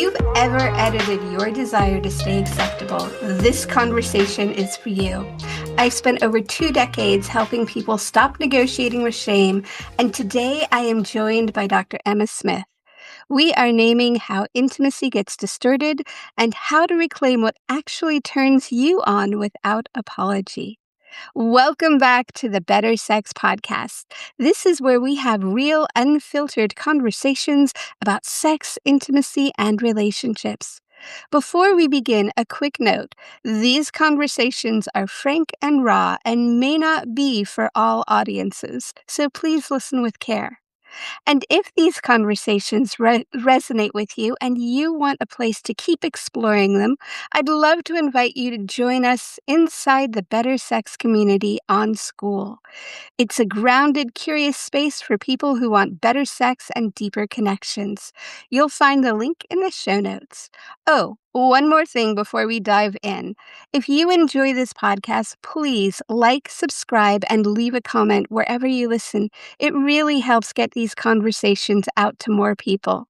you've ever edited your desire to stay acceptable, this conversation is for you. I've spent over 2 decades helping people stop negotiating with shame, and today I am joined by Dr. Emma Smith. We are naming how intimacy gets distorted and how to reclaim what actually turns you on without apology. Welcome back to the Better Sex Podcast. This is where we have real, unfiltered conversations about sex, intimacy, and relationships. Before we begin, a quick note. These conversations are frank and raw and may not be for all audiences, so please listen with care. And if these conversations resonate with you and you want a place to keep exploring them, I'd love to invite you to join us inside the Better Sex community on School. It's a grounded, curious space for people who want better sex and deeper connections. You'll find the link in the show notes. Oh, one more thing before we dive in. If you enjoy this podcast, please like, subscribe, and leave a comment wherever you listen. It really helps get these conversations out to more people.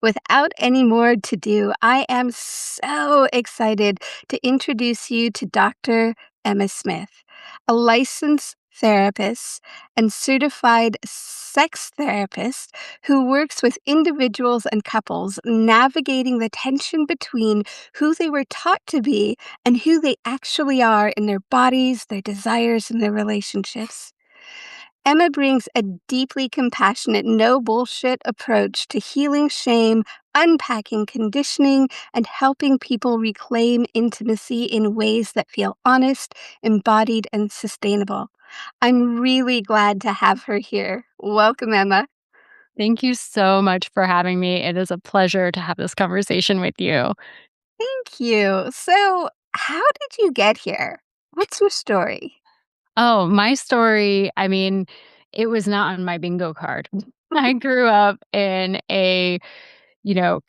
Without any more to do, I am so excited to introduce you to Dr. Emma Smith, a licensed therapist and certified sex therapist who works with individuals and couples navigating the tension between who they were taught to be and who they actually are in their bodies, their desires, and their relationships. Emma brings a deeply compassionate, no bullshit approach to healing shame, unpacking conditioning, and helping people reclaim intimacy in ways that feel honest, embodied, and sustainable. I'm really glad to have her here. Welcome, Emma. Thank you so much for having me. It is a pleasure to have this conversation with you. Thank you. So, how did you get here? What's your story? Oh, my story, it was not on my bingo card. I grew up in a,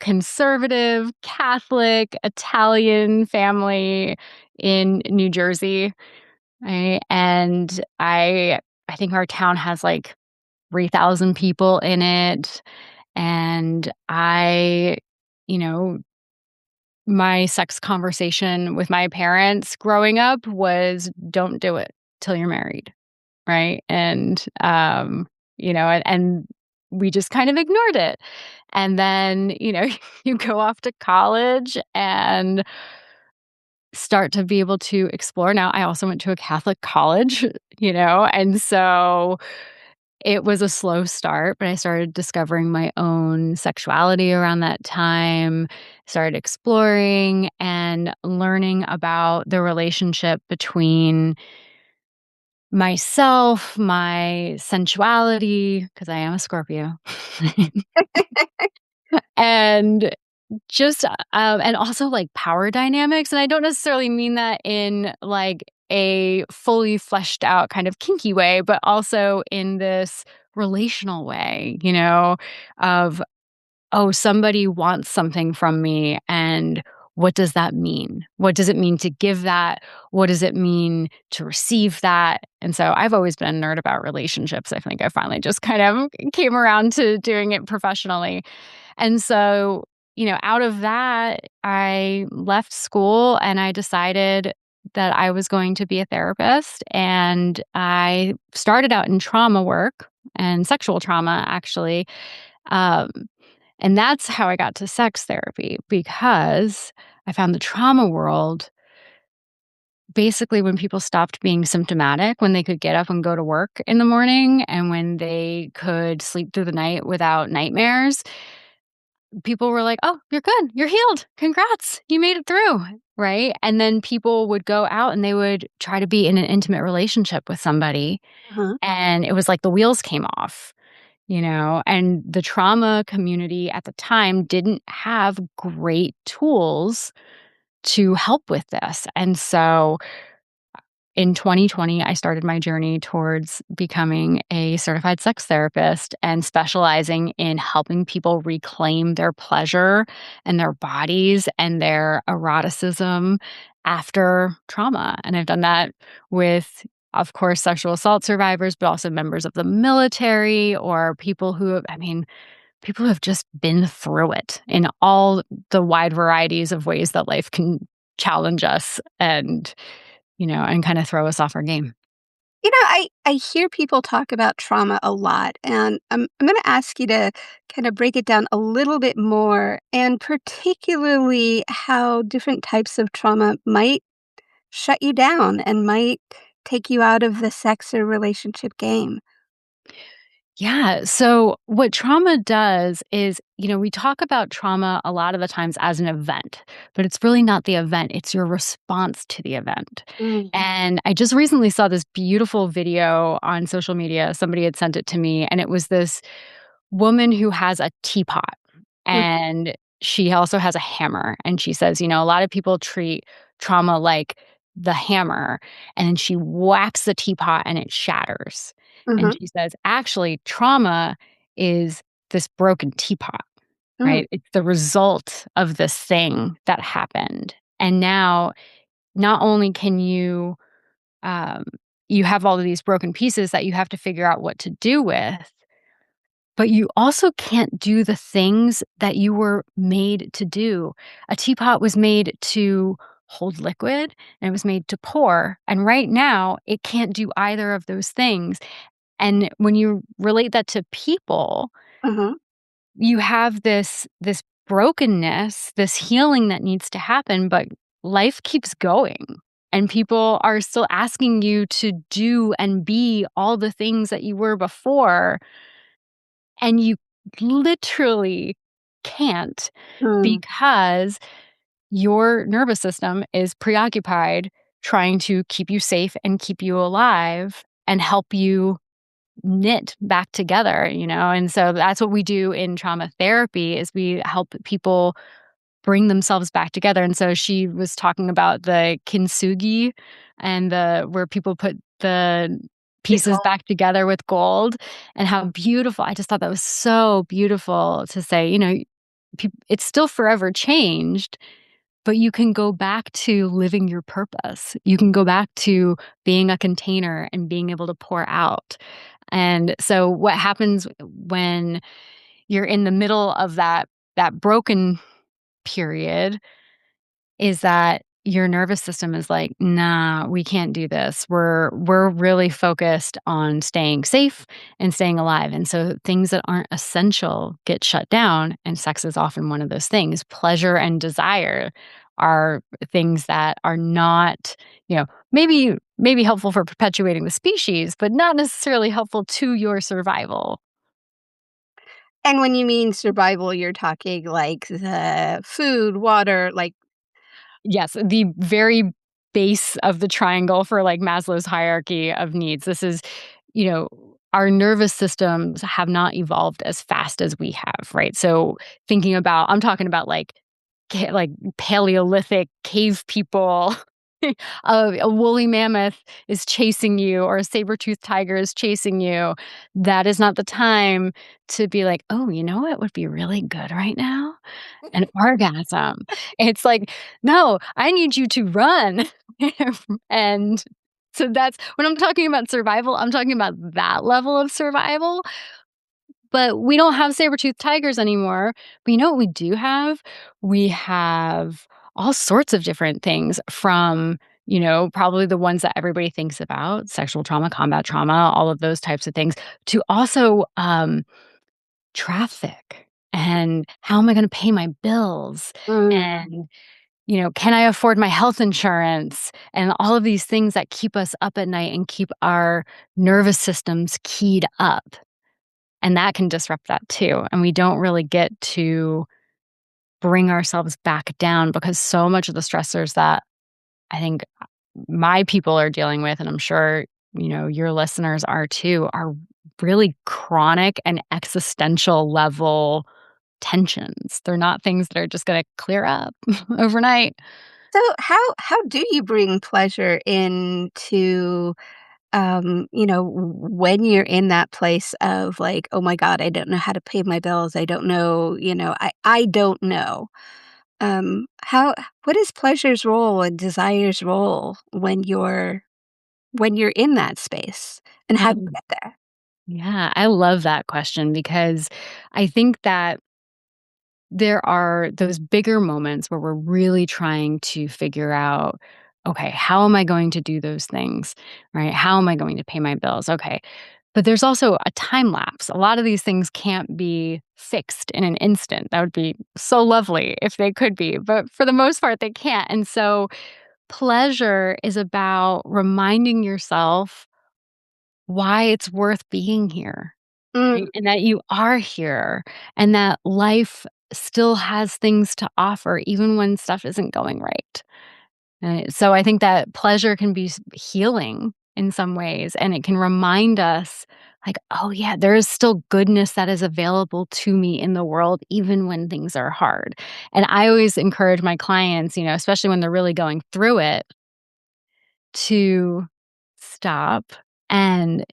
conservative, Catholic, Italian family in New Jersey. Right? And I think our town has like 3,000 people in it. And you know, my sex conversation with my parents growing up was don't do it till you're married, right? And we just kind of ignored it. And then, you go off to college and start to be able to explore. Now, I also went to a Catholic college, and so it was a slow start, but I started discovering my own sexuality around that time, started exploring and learning about the relationship between myself, my sensuality, because I am a Scorpio, and and also like power dynamics. And I don't necessarily mean that in like a fully fleshed out kind of kinky way, but also in this relational way, of, oh, somebody wants something from me. And what does that mean? What does it mean to give that? What does it mean to receive that? And so I've always been a nerd about relationships. I think I finally just kind of came around to doing it professionally. And so, out of that, I left school and I decided that I was going to be a therapist. And I started out in trauma work and sexual trauma, actually. Um, and that's how I got to sex therapy, because I found the trauma world basically when people stopped being symptomatic, when they could get up and go to work in the morning, and when they could sleep through the night without nightmares. People were like, "Oh, you're good. You're healed. Congrats. You made it through." Right? And then people would go out and they would try to be in an intimate relationship with somebody. Uh-huh. And it was like the wheels came off, and the trauma community at the time didn't have great tools to help with this. And so in 2020, I started my journey towards becoming a certified sex therapist and specializing in helping people reclaim their pleasure and their bodies and their eroticism after trauma. And I've done that with, of course, sexual assault survivors, but also members of the military or people who, people who have just been through it in all the wide varieties of ways that life can challenge us and, and kind of throw us off our game. I hear people talk about trauma a lot, and I'm going to ask you to kind of break it down a little bit more, and particularly how different types of trauma might shut you down and might take you out of the sex or relationship game. Yeah. So, what trauma does is, we talk about trauma a lot of the times as an event, but it's really not the event, it's your response to the event. Mm, And I just recently saw this beautiful video on social media. Somebody had sent it to me, and it was this woman who has a teapot mm, and she also has a hammer. And she says, a lot of people treat trauma like the hammer, and then she whacks the teapot and it shatters. And mhm, she says, actually, trauma is this broken teapot, mm, right? It's the result of this thing that happened. And now, not only can um, you have all of these broken pieces that you have to figure out what to do with, but you also can't do the things that you were made to do. A teapot was made to hold liquid and it was made to pour. And right now, it can't do either of those things. And when you relate that to people, mhm, you have this brokenness, this healing that needs to happen, but life keeps going. And people are still asking you to do and be all the things that you were before, and you literally can't mm, because your nervous system is preoccupied trying to keep you safe and keep you alive and help you knit back together, and so that's what we do in trauma therapy is we help people bring themselves back together. And so she was talking about the kintsugi and the where people put the the pieces goal. back together with gold, and how beautiful. I just thought that was so beautiful to say, it's still forever changed, but you can go back to living your purpose. You can go back to being a container and being able to pour out. And so what happens when you're in the middle of that broken period is that your nervous system is like, "Nah, we can't do this. We're really focused on staying safe and staying alive." And so things that aren't essential get shut down, and sex is often one of those things. Pleasure and desire are things that are not, maybe helpful for perpetuating the species, but not necessarily helpful to your survival. And when you mean survival, you're talking like the food, water, like Yes, the very base of the triangle for, like, Maslow's hierarchy of needs. This is, you know, our nervous systems have not evolved as fast as we have, right? So, thinking about I'm talking about, like, Paleolithic cave people. A woolly mammoth is chasing you or a saber-toothed tiger is chasing you. That is not the time to be like, "Oh, you know what would be really good right now? An orgasm." It's like, "No, I need you to run." And so that's when I'm talking about survival, I'm talking about that level of survival, but we don't have saber-toothed tigers anymore. But you know what we do have? We have all sorts of different things from, probably the ones that everybody thinks about, sexual trauma, combat trauma, all of those types of things, to also, traffic and how am I gonna pay my bills, mm. and, can I afford my health insurance, and all of these things that keep us up at night and keep our nervous systems keyed up, and that can disrupt that too, and we don't really get to bring ourselves back down because so much of the stressors that I think my people are dealing with, and I'm sure, your listeners are too, are really chronic and existential level tensions. They're not things that are just gonna clear up overnight. So how do you bring pleasure into, when you're in that place of like, "Oh my god, I don't know how to pay my bills. I don't know, I don't know." How what is pleasure's role and desire's role when you're in that space, and how do you Um, get there? Yeah, I love that question because I think that there are those bigger moments where we're really trying to figure out, okay, how am I going to do those things? Right? How am I going to pay my bills? Okay. But there's also a time lapse. A lot of these things can't be fixed in an instant. That would be so lovely if they could be, but for the most part, they can't. And so, pleasure is about reminding yourself why it's worth being here. Mm, Right, and that you are here, and that life still has things to offer even when stuff isn't going right. So I think that pleasure can be healing in some ways, and it can remind us, like, "Oh, yeah, there is still goodness that is available to me in the world even when things are hard." And I always encourage my clients, especially when they're really going through it, to stop and,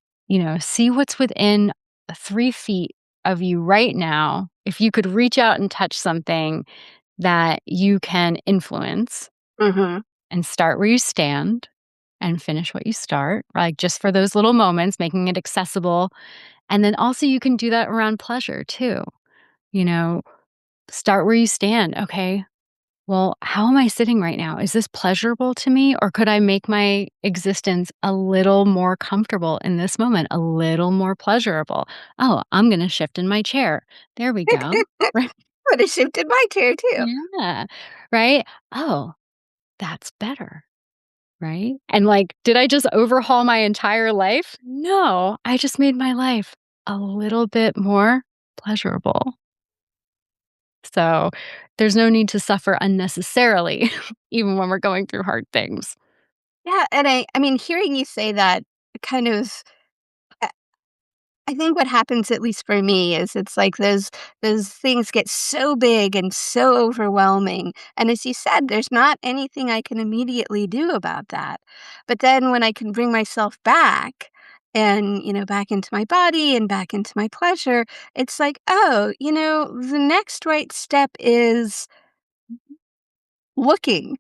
see what's within 3 feet of you right now. If you could reach out and touch something that you can influence mhm. and start where you stand and finish what you start, like just for those little moments, making it accessible. And then also you can do that around pleasure too. You know, start where you stand. Okay, well, how am I sitting right now? Is this pleasurable to me? Or could I make my existence a little more comfortable in this moment, a little more pleasurable? Oh, I'm going to shift in my chair. There we go. Right. Would have shifted my chair too. Yeah. Right. Oh, that's better. Right. And like, did I just overhaul my entire life? No, I just made my life a little bit more pleasurable. So there's no need to suffer unnecessarily, even when we're going through hard things. Yeah, and I mean, hearing you say that kind of I think what happens, at least for me, is it's like those things get so big and so overwhelming, and as you said, there's not anything I can immediately do about that. But then when I can bring myself back and, back into my body and back into my pleasure, it's like, "Oh, the next right step is looking."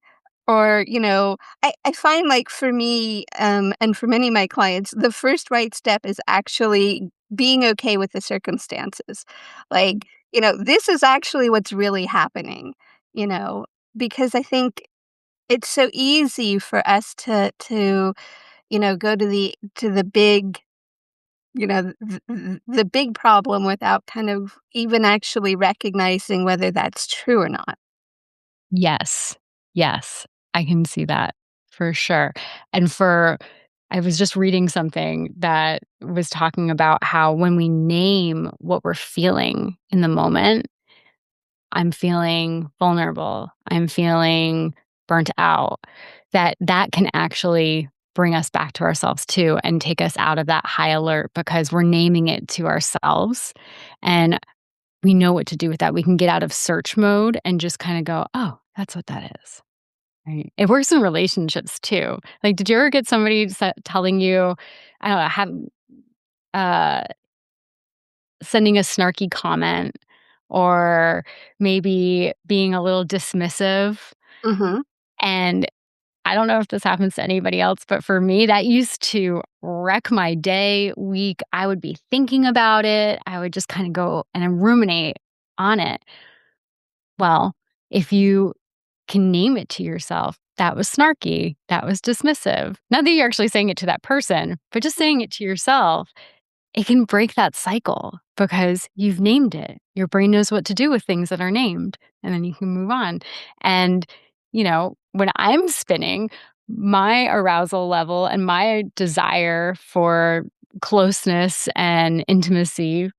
Or, I find like for me, and for many of my clients, the first right step is actually being okay with the circumstances. Like, this is actually what's really happening, you know, because I think it's so easy for us to, go to the big, the big problem without kind of even actually recognizing whether that's true or not. Yes. Yes. I can see that for sure. And I was just reading something that was talking about how when we name what we're feeling in the moment, I'm feeling vulnerable, I'm feeling burnt out, that can actually bring us back to ourselves too and take us out of that high alert because we're naming it to ourselves. And we know what to do with that. We can get out of search mode and just kinda go, "Oh, that's what that is." Right? It works in relationships too. Like, did you ever get somebody telling you, I don't know, uh, sending a snarky comment or maybe being a little dismissive? Mhm. And I don't know if this happens to anybody else, but for me, that used to wreck my day, week. I would be thinking about it. I would just kinda go and ruminate on it. Well, if you can name it to yourself, "That was snarky, that was dismissive." Not that you're actually saying it to that person, but just saying it to yourself, it can break that cycle because you've named it. Your brain knows what to do with things that are named, and then you can move on. And, when I'm spinning, my arousal level and my desire for closeness and intimacy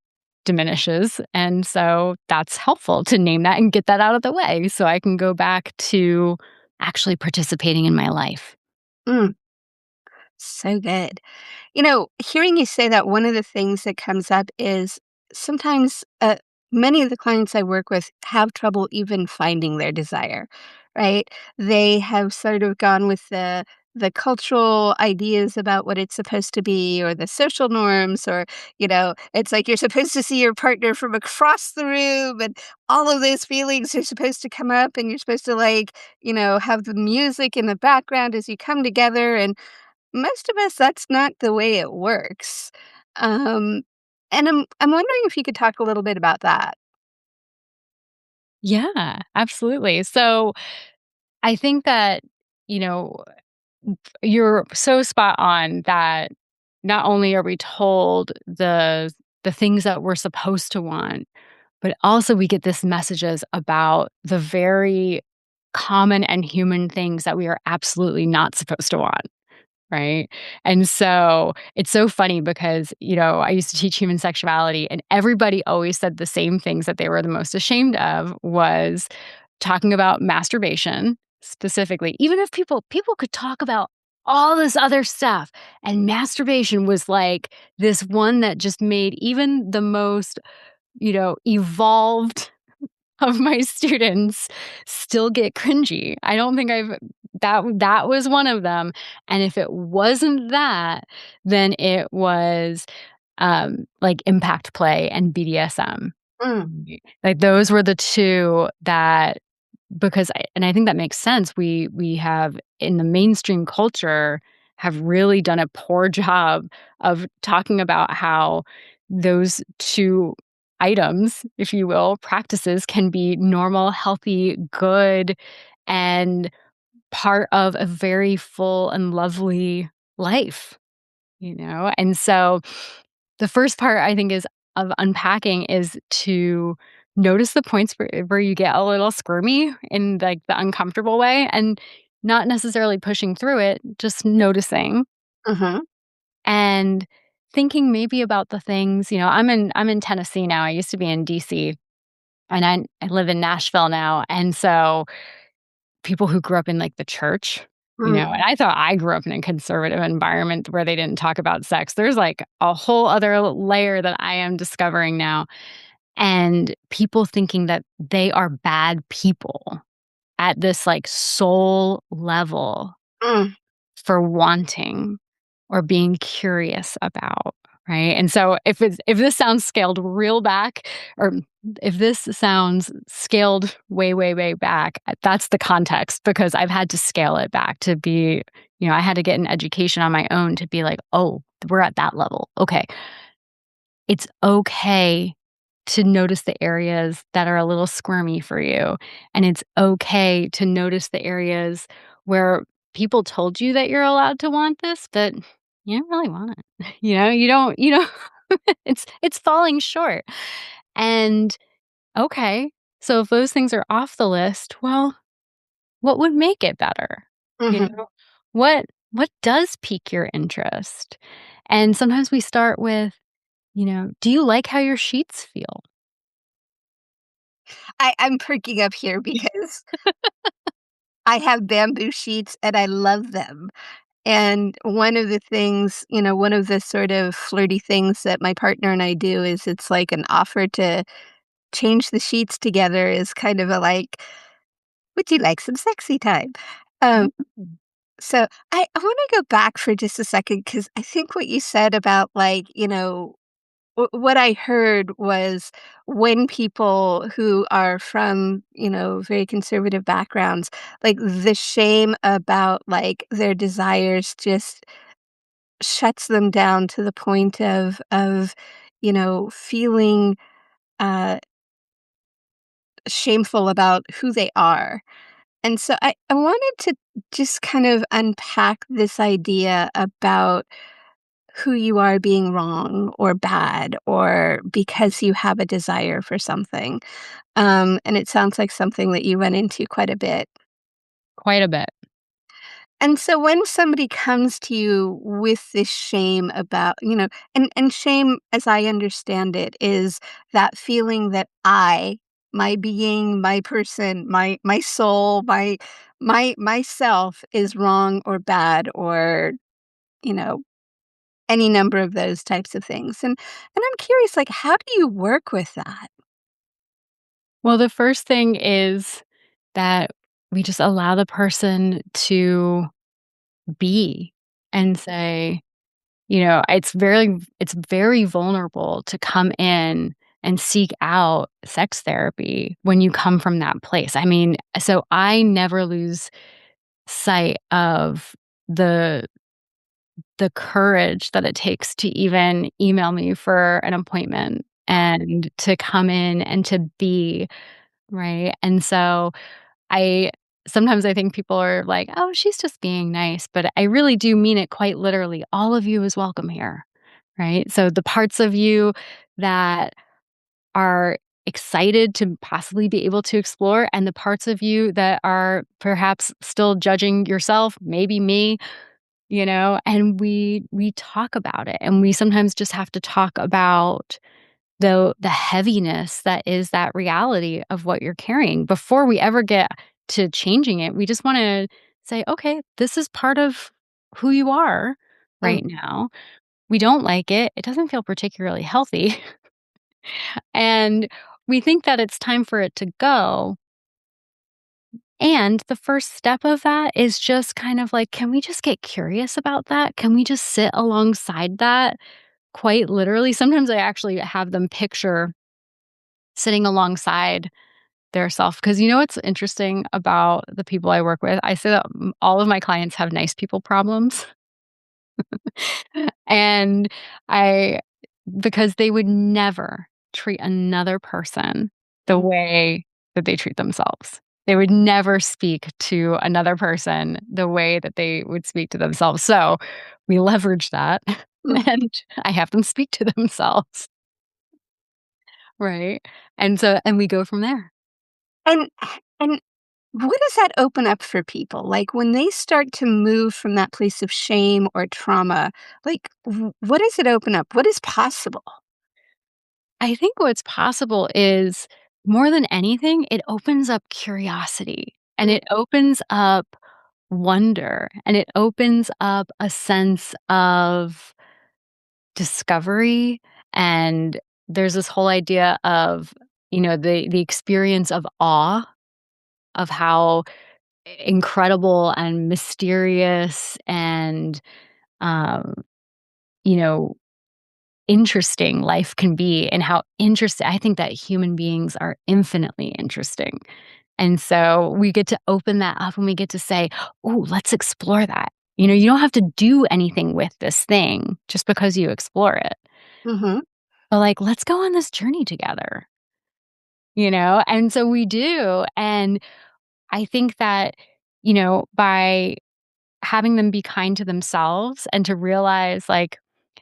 diminishes. And so that's helpful to name that and get that out of the way so I can go back to actually participating in my life. Mm, so good. Hearing you say that, one of the things that comes up is sometimes many of the clients I work with have trouble even finding their desire, right? They have sort of gone with the cultural ideas about what it's supposed to be or the social norms or it's like you're supposed to see your partner from across the room and all of those feelings are supposed to come up and you're supposed to like have the music in the background as you come together, and most of us, that's not the way it works. Um, and I'm wondering if you could talk a little bit about that. Yeah, absolutely. So I think that, you know, you're so spot on that not only are we told the things that we're supposed to want, but also we get this messages about the very common and human things that we are absolutely not supposed to want. Right? And so it's so funny because, I used to teach human sexuality and everybody always said the same things that they were the most ashamed of was talking about masturbation specifically. Even if people could talk about all this other stuff and masturbation was like this one that just made even the most, evolved of my students still get cringy. I don't think I've that was one of them, and if it wasn't that, then it was, like, impact play and BDSM. Mm, Like, those were the 2 that because I think that makes sense. We have in the mainstream culture have really done a poor job of talking about how those 2 items, if you will, practices can be normal, healthy, good, and part of a very full and lovely life, And so the first part I think is of unpacking is to notice the points where you get a little squirmy in like the uncomfortable way and not necessarily pushing through it, just noticing mhm, and thinking maybe about the things, I'm in Tennessee now. I used to be in DC and I live in Nashville now. And so people who grew up in like the church, mm, and I thought I grew up in a conservative environment where they didn't talk about sex. There's like a whole other layer that I am discovering now. And people thinking that they are bad people at this like soul level mm, for wanting or being curious about, right? And so if this sounds scaled real back or if this sounds scaled way, way, way back, that's the context because I've had to scale it back to be, I had to get an education on my own to be like, oh, we're at that level. Okay. It's okay to notice the areas that are a little squirmy for you. And it's okay to notice the areas where people told you that you're allowed to want this, but you don't really want it. You don't it's falling short. And okay, so if those things are off the list, well, what would make it better? You mhm. know? What does pique your interest? And sometimes we start with, do you like how your sheets feel? I'm perking up here because I have bamboo sheets and I love them. And one of the things, one of the sort of flirty things that my partner and I do is it's like an offer to change the sheets together is kind of a like, "Would you like some sexy time?" Um, Mm. so I wanna go back for just a second because I think what you said about, like, what I heard was when people who are from, very conservative backgrounds, like, the shame about, like, their desires just shuts them down to the point of, feeling, uh, shameful about who they are. And so I wanted to just kind of unpack this idea about who you are being wrong or bad or because you have a desire for something. And it sounds like something that you went into quite a bit. Quite a bit. And so when somebody comes to you with this shame about, and shame as I understand it is that feeling that my being, my person, my soul, myself is wrong or bad or, you know, any number of those types of things. And I'm curious, like, how do you work with that? Well, the first thing is that we just allow the person to be and say, it's very vulnerable to come in and seek out sex therapy when you come from that place. I mean, so I never lose sight of the the courage that it takes to even email me for an appointment and to come in and to be, right? And so I sometimes I think people are like, "Oh, she's just being nice," but I really do mean it quite literally. All of you is welcome here, right? So the parts of you that are excited to possibly be able to explore and the parts of you that are perhaps still judging yourself, maybe me, and we talk about it, and we sometimes just have to talk about the heaviness that is that reality of what you're carrying before we ever get to changing it. We just want to say, okay, this is part of who you are Mm, right now. We don't like it. It doesn't feel particularly healthy. And we think that it's time for it to go. And the first step of that is just kind of like, can we just get curious about that? Can we just sit alongside that quite literally? Sometimes I actually have them picture sitting alongside their self. Because you know what's interesting about the people I work with? I say that all of my clients have nice people problems. And I because they would never treat another person the mm, way that they treat themselves. They would never speak to another person the way that they would speak to themselves. So, we leverage that, mm. and I have them speak to themselves, right? And we go from there. And and what does that open up for people? Like, when they start to move from that place of shame or trauma, like, what does it open up? What is possible? I think what's possible is more than anything, it opens up curiosity and Mm, it opens up wonder and it opens up a sense of discovery. And there's this whole idea of, the experience of awe of how incredible and mysterious and, um, you know, interesting life can be and how interesting I think that human beings are infinitely interesting. And so we get to open that up and we get to say, "Oh, let's explore that." You don't have to do anything with this thing just because you explore it. mhm, But like, let's go on this journey together, And so we do. And I think that, by having them be kind to themselves and to realize like,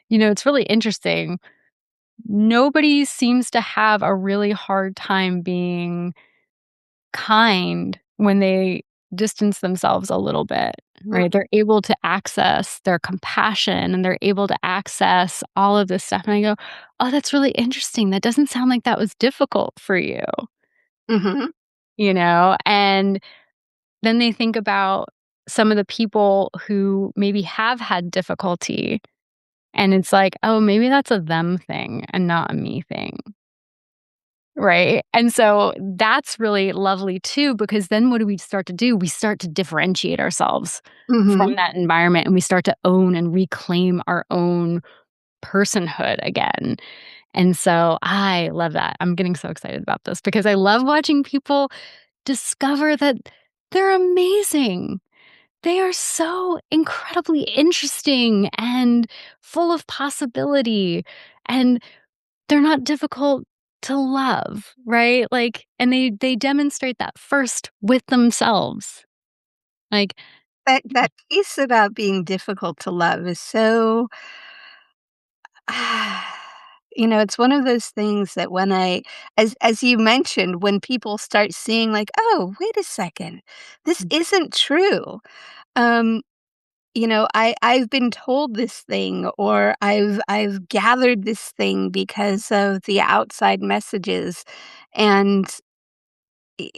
it's really interesting. Nobody seems to have a really hard time being kind when they distance themselves a little bit, mm, right? They're able to access their compassion and they're able to access all of this stuff. And I go, oh, that's really interesting. That doesn't sound like that was difficult for you, mhm. And then they think about some of the people who maybe have had difficulty. And it's like, oh, maybe that's a them thing and not a me thing. Right? And so that's really lovely too, because then what do we start to do? We start to differentiate ourselves from Mhm, that environment and we start to own and reclaim our own personhood again. And so I love that. I'm getting so excited about this because I love watching people discover that they're amazing. They are so incredibly interesting and full of possibility. And they're not difficult to love, right? Like, and they demonstrate that first with themselves. Like, that piece about being difficult to love is so it's one of those things that when as you mentioned, when people start seeing like, "Oh, wait a second, this isn't true." Um, I've been told this thing or I've gathered this thing because of the outside messages, and I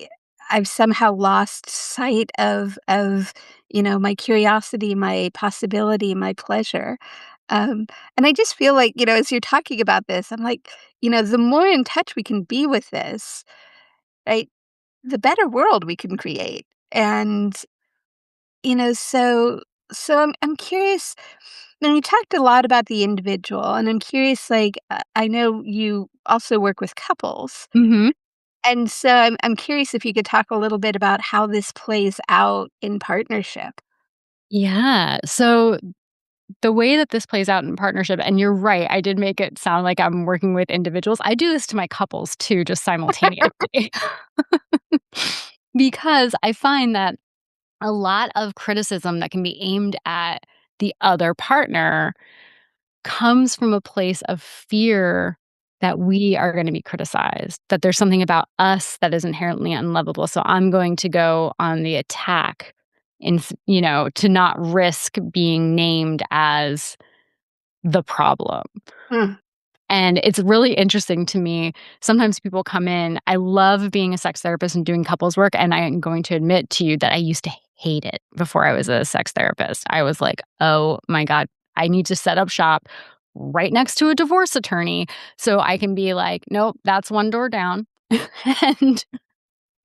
I've somehow lost sight of my curiosity, my possibility, my pleasure. And I just feel like, as you're talking about this, I'm like, the more in touch we can be with this, right, the better world we can create. And, so I'm curious. And you talked a lot about the individual, and I'm curious, like, I know you also work with couples. mhm. And so I'm curious if you could talk a little bit about how this plays out in partnership. Yeah. So the way that this plays out in partnership, and you're right, I did make it sound like I'm working with individuals. I do this to my couples too, just simultaneously. Because I find that a lot of criticism that can be aimed at the other partner comes from a place of fear that we are going to be criticized, that there's something about us that is inherently unlovable. So I'm going to go on the attack to not risk being named as the problem. Mm, And it's really interesting to me. Sometimes people come in. I love being a sex therapist and doing couples work. And I am going to admit to you that I used to hate it before I was a sex therapist. I was like, oh my God, I need to set up shop right next to a divorce attorney so I can be like, nope, that's one door down. And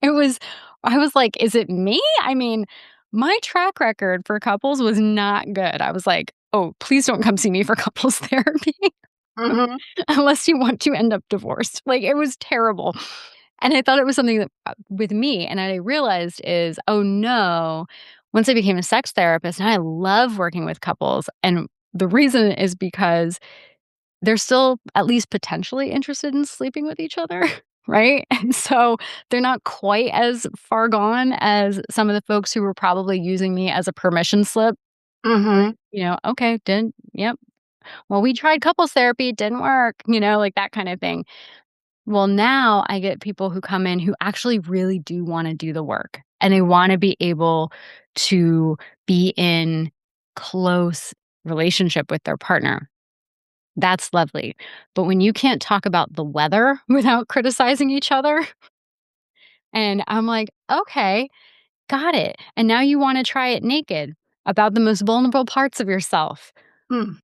it was, I was like, is it me? I mean, my track record for couples was not good. I was like, oh, please don't come see me for couples therapy. mhm, Unless you want to end up divorced. Like, it was terrible. And I thought it was something that with me, and I realized is, oh no, once I became a sex therapist, and I love working with couples. And the reason is because they're still at least potentially interested in sleeping with each other. Right. And so they're not quite as far gone as some of the folks who were probably using me as a permission slip. mhm, Okay, didn't, yep. Well, we tried couples therapy, it didn't work, like that kind of thing. Well, now I get people who come in who actually really do wanna do the work, and they wanna be able to be in close relationship with their partner. That's lovely. But when you can't talk about the weather without criticizing each other, and I'm like, "Okay, got it." And now you wanna try it naked about the most vulnerable parts of yourself. mm.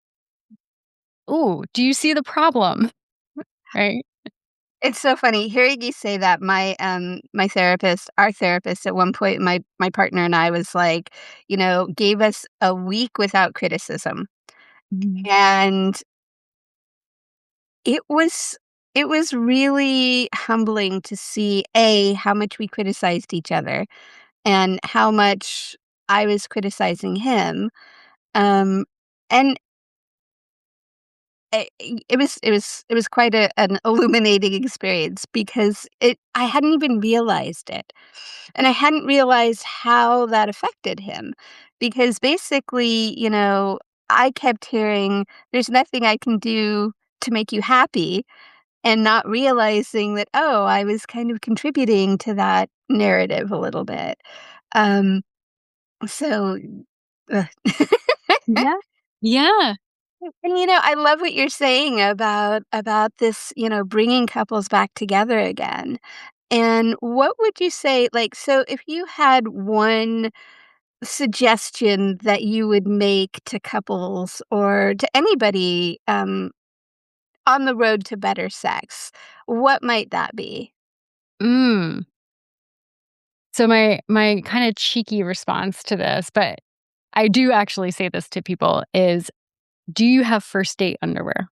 Ooh, do you see the problem? Right? It's so funny hearing you say that. My therapist, our therapist, at one point, my partner and I was like, gave us a week without criticism, Mhm. and it was it was really humbling to see how much we criticized each other and how much I was criticizing him. Um, and it was quite an illuminating experience because I hadn't even realized it, and I hadn't realized how that affected him, because basically, I kept hearing, "There's nothing I can do to make you happy," and not realizing that, oh, I was kind of contributing to that narrative a little bit. Um, so, ugh. Yeah. Yeah. And, I love what you're saying about this, bringing couples back together again. And what would you say, like, so if you had one suggestion that you would make to couples or to anybody, on the road to better sex, what might that be? Mm. So my kinda cheeky response to this, but I do actually say this to people is, "Do you have first date underwear?"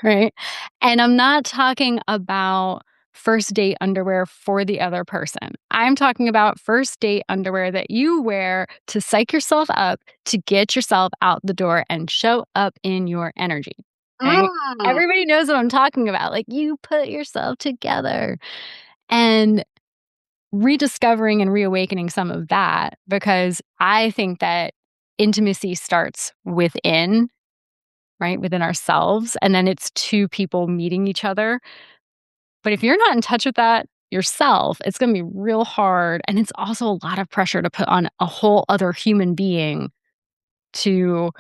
Right? And I'm not talking about first date underwear for the other person. I'm talking about first date underwear that you wear to psych yourself up, to get yourself out the door and show up in your energy, right? Mm, Everybody knows what I'm talking about, like, you put yourself together. And rediscovering and reawakening some of that, because I think that intimacy starts within, right? Within ourselves. And then it's two people meeting each other. But if you're not in touch with that yourself, it's going to be real hard. And it's also a lot of pressure to put on a whole other human being to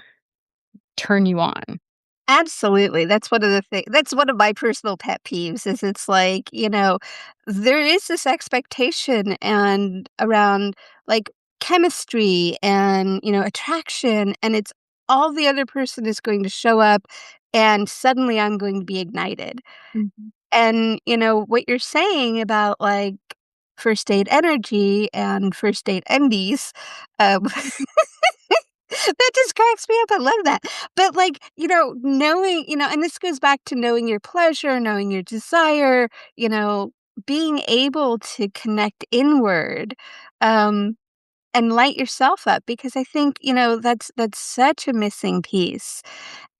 turn you on. absolutely. That's one of my personal pet peeves is it's like, there is this expectation and around, like, chemistry and, attraction, and it's all the other person is going to show up and suddenly I'm going to be ignited. Mhm. And, what you're saying about, like, first date energy and first date endies, um that just cracks me up, I love that. But, like, knowing, and this goes back to knowing your pleasure, knowing your desire, being able to connect inward, um, and light yourself up because I think, that's such a missing piece.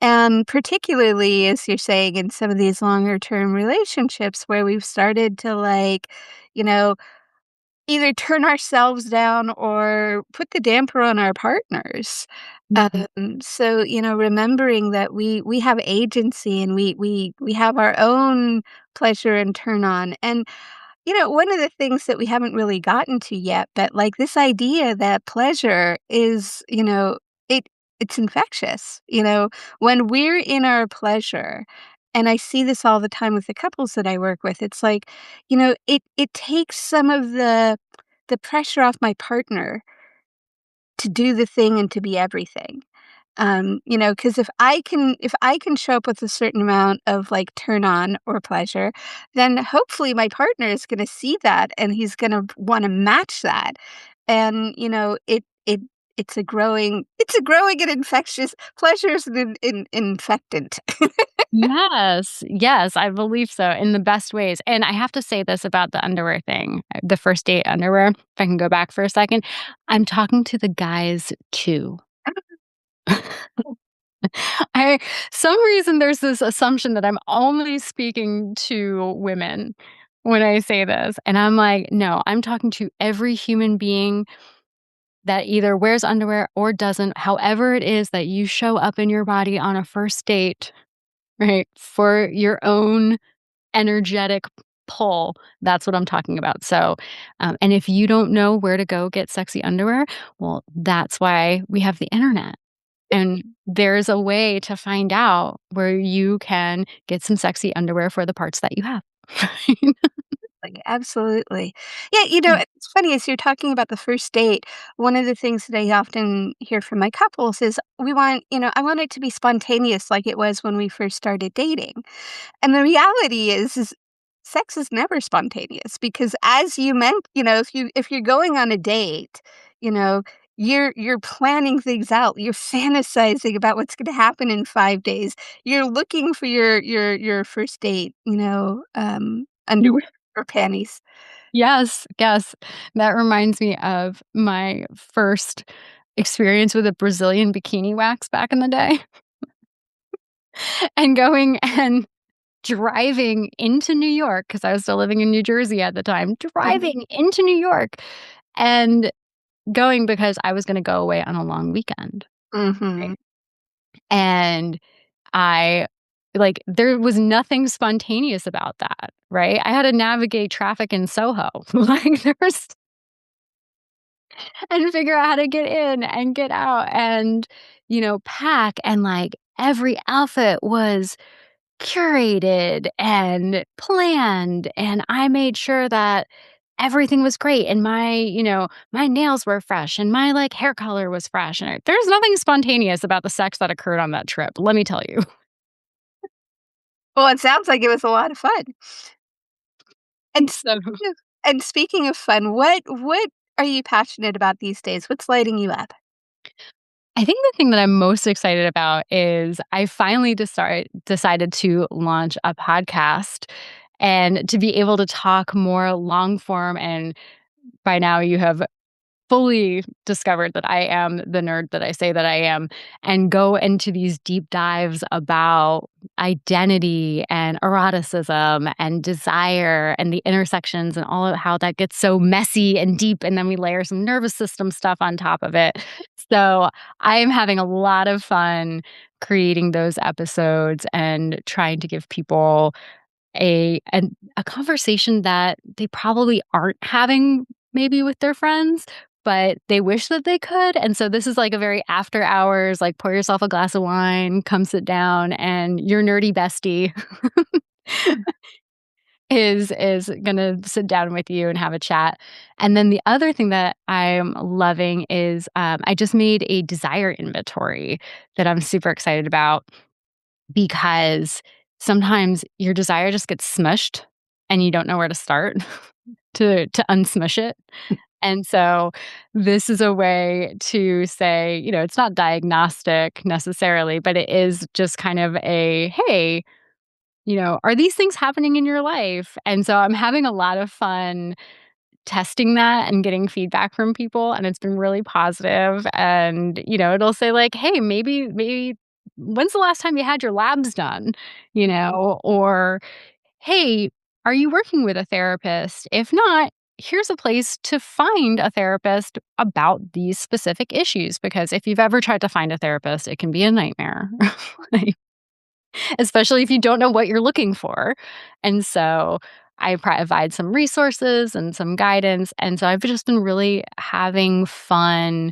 And particularly, as you're saying, in some of these longer term relationships where we've started to you know, either turn ourselves down or put the damper on our partners. Mhm. So, remembering that we have agency and we have our own pleasure and turn on. And one of the things that we haven't really gotten to yet, but, this idea that pleasure is, it it's infectious, when we're in our pleasure, and I see this all the time with the couples that I work with, it's like, it takes some of the pressure off my partner to do the thing and to be everything. Because if I can show up with a certain amount of, turn on or pleasure, then hopefully my partner is gonna see that, and he's gonna wanna match that. And, it's a growing and infectious pleasure is an infectant. Yes, yes, I believe so in the best ways, and I have to say this about the underwear thing, the first date underwear, if I can go back for a second, I'm talking to the guys too. I some reason there's this assumption that I'm only speaking to women when I say this, and I'm like, "No, I'm talking to every human being that either wears underwear or doesn't, however it is that you show up in your body on a first date, right, for your own energetic pull, that's what I'm talking about." So, and if you don't know where to go get sexy underwear, well, that's why we have the internet. And there's a way to find out where you can get some sexy underwear for the parts that you have. Absolutely. Yeah, it's funny as you're talking about the first date, one of the things that I often hear from my couples is I want it to be spontaneous like it was when we first started dating. And the reality is sex is never spontaneous because as you meant, if you're going on a date, you know, you're planning things out. You're fantasizing about what's going to happen in 5 days. You're looking for your first date, underwear or panties. Yes, yes. That reminds me of my first experience with a Brazilian bikini wax back in the day and going and driving into New York because I was still living in New Jersey at the time, driving into New York and going because I was gonna go away on a long weekend, right? Mhm. And I there was nothing spontaneous about that, right? I had to navigate traffic in Soho. There's and figure out how to get in and get out and, pack and, every outfit was curated and planned, and I made sure that everything was great and my nails were fresh and my, hair color was fresh, and there's nothing spontaneous about the sex that occurred on that trip, let me tell you. Well, it sounds like it was a lot of fun. And So speaking of fun, what are you passionate about these days? What's lighting you up? I think the thing that I'm most excited about is I finally decided to launch a podcast and to be able to talk more long form. And by now, you have fully discovered that I am the nerd that I say that I am and go into these deep dives about identity and eroticism and desire and the intersections and all of how that gets so messy and deep. And then we layer some nervous system stuff on top of it. So I'm having a lot of fun creating those episodes and trying to give people a conversation that they probably aren't having maybe with their friends, but they wish that they could, and so this is like a very after hours, pour yourself a glass of wine, come sit down, and your nerdy bestie is gonna sit down with you and have a chat. And then the other thing that I'm loving is, I just made a desire inventory that I'm super excited about because sometimes your desire just gets smushed and you don't know where to start to unsmush it. And so this is a way to say, it's not diagnostic necessarily, but it is just kind of a, hey, are these things happening in your life? And so I'm having a lot of fun testing that and getting feedback from people, and it's been really positive, and, it'll say like, "Hey, maybe when's the last time you had your labs done?" Or, "Hey, are you working with a therapist? If not, here's a place to find a therapist about these specific issues," because if you've ever tried to find a therapist, it can be a nightmare. Like, especially if you don't know what you're looking for. And so I provide some resources and some guidance. And so I've just been really having fun,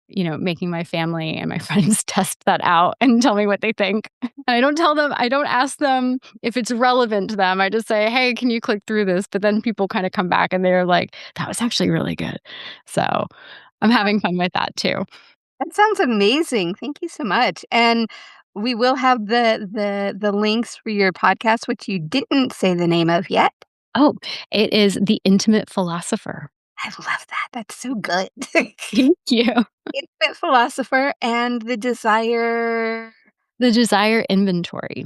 making my family and my friends test that out and tell me what they think. And I don't ask them if it's relevant to them. I just say, hey, can you click through this? But then people kind of come back and they're like, that was actually really good. So I'm having fun with that too. That sounds amazing. Thank you so much. And we will have the links for your podcast, which you didn't say the name of yet. Oh, it is The Intimate Philosopher. I love that. That's so good. Thank you. Infinite philosopher and the The Desire Inventory.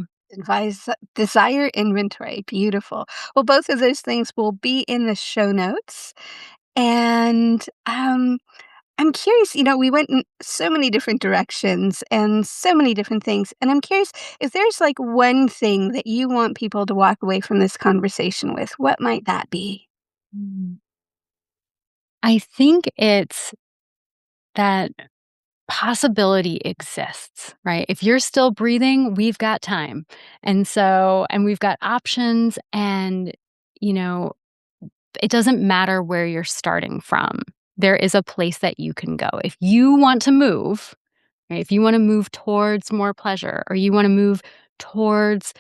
desire inventory. Beautiful. Well, both of those things will be in the show notes. And I'm curious, we went in so many different directions and so many different things. And I'm curious if there's like one thing that you want people to walk away from this conversation with, what might that be? Mm. I think it's that possibility exists, right? If you're still breathing, we've got time. And we've got options, and, you know, it doesn't matter where you're starting from. There is a place that you can go. If you want to move, right? If you want to move towards more pleasure, or you want to move towards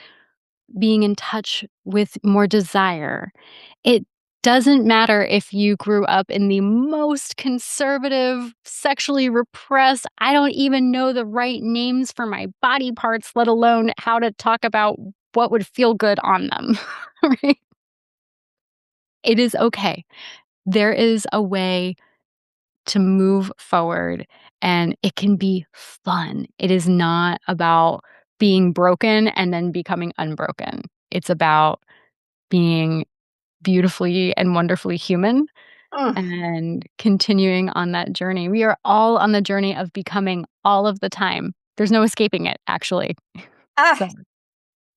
being in touch with more desire. It doesn't matter if you grew up in the most conservative, sexually repressed, I don't even know the right names for my body parts, let alone how to talk about what would feel good on them, right? It is okay. There is a way to move forward, and it can be fun. It is not about being broken and then becoming unbroken. It's about being beautifully and wonderfully human Mm. and continuing on that journey. We are all on the journey of becoming all of the time. There's no escaping it, actually. Ah, So,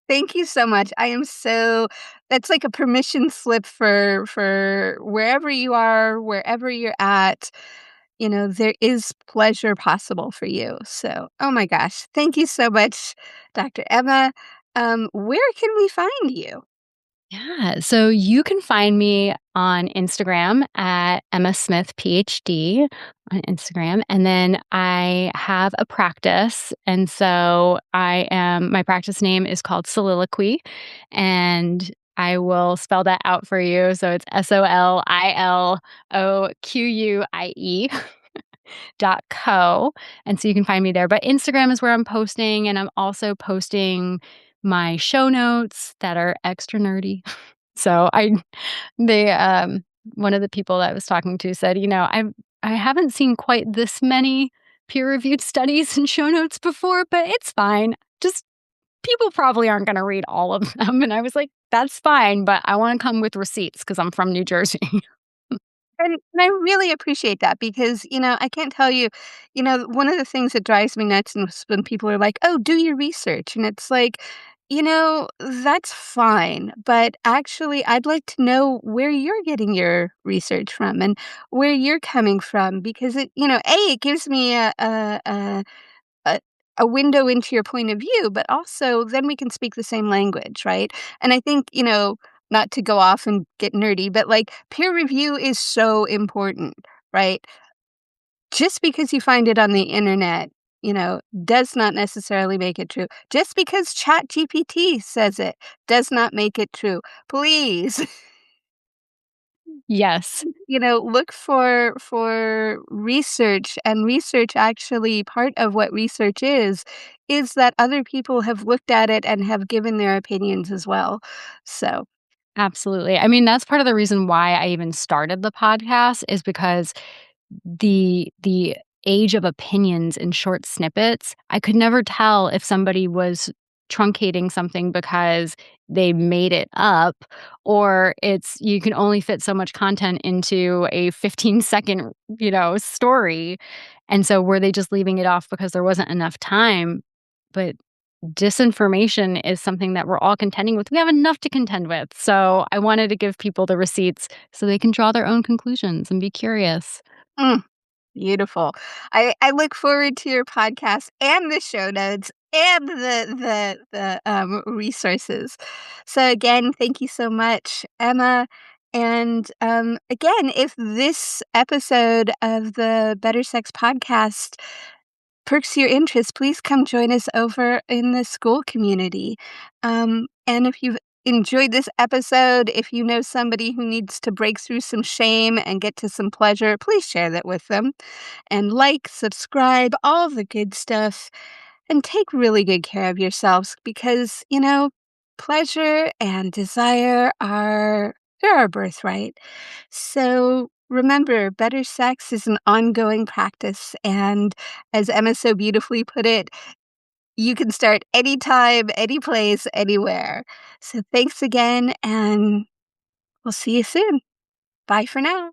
thank you so much. I am so that's like a permission slip for wherever you are, wherever you're at. There is pleasure possible for you. So, oh my gosh, thank you so much, Dr. Emma. Where can we find you? yeah. So you can find me on Instagram at Emma Smith PhD on Instagram. And then I have a practice. And so my practice name is called Soliloquy. And I will spell that out for you. So it's SOLILOQUIE .co, and so you can find me there, but Instagram is where I'm posting, and I'm also posting my show notes that are extra nerdy. So one of the people that I was talking to said, I haven't seen quite this many peer-reviewed studies and show notes before, but it's fine. Just people probably aren't gonna read all of them." And I was like, "That's fine, but I wanna come with receipts because 'cause I'm from New Jersey." And I really appreciate that because, I can't tell you, one of the things that drives me nuts is when people are like, "Oh, do your research." And it's like, that's fine. But actually, I'd like to know where you're getting your research from and where you're coming from because it gives me a a window into your point of view, but also then we can speak the same language, right? And I think, not to go off and get nerdy, but like peer review is so important, right? Just because you find it on the internet, does not necessarily make it true. Just because Chat GPT says it does not make it true. Please. Yes, Look for research, and research actually part of what research is that other people have looked at it and have given their opinions as well. So, absolutely. I mean, that's part of the reason why I even started the podcast is because the age of opinions in short snippets, I could never tell if somebody was truncating something because they made it up, or it's you can only fit so much content into a 15-second, story. And so were they just leaving it off because there wasn't enough time? But disinformation is something that we're all contending with. We have enough to contend with. So I wanted to give people the receipts so they can draw their own conclusions and be curious. Mm, beautiful. I look forward to your podcast and the show notes and the resources. So again, thank you so much, Emma. And again, if this episode of the Better Sex podcast perks your interest, please come join us over in the school community. And if you've enjoyed this episode, if you know somebody who needs to break through some shame and get to some pleasure, please share that with them. And like, subscribe, all the good stuff. And take really good care of yourselves because, pleasure and desire they're our birthright. So remember, better sex is an ongoing practice. And as Emma so beautifully put it, you can start anytime, any place, anywhere. So thanks again, and we'll see you soon. Bye for now.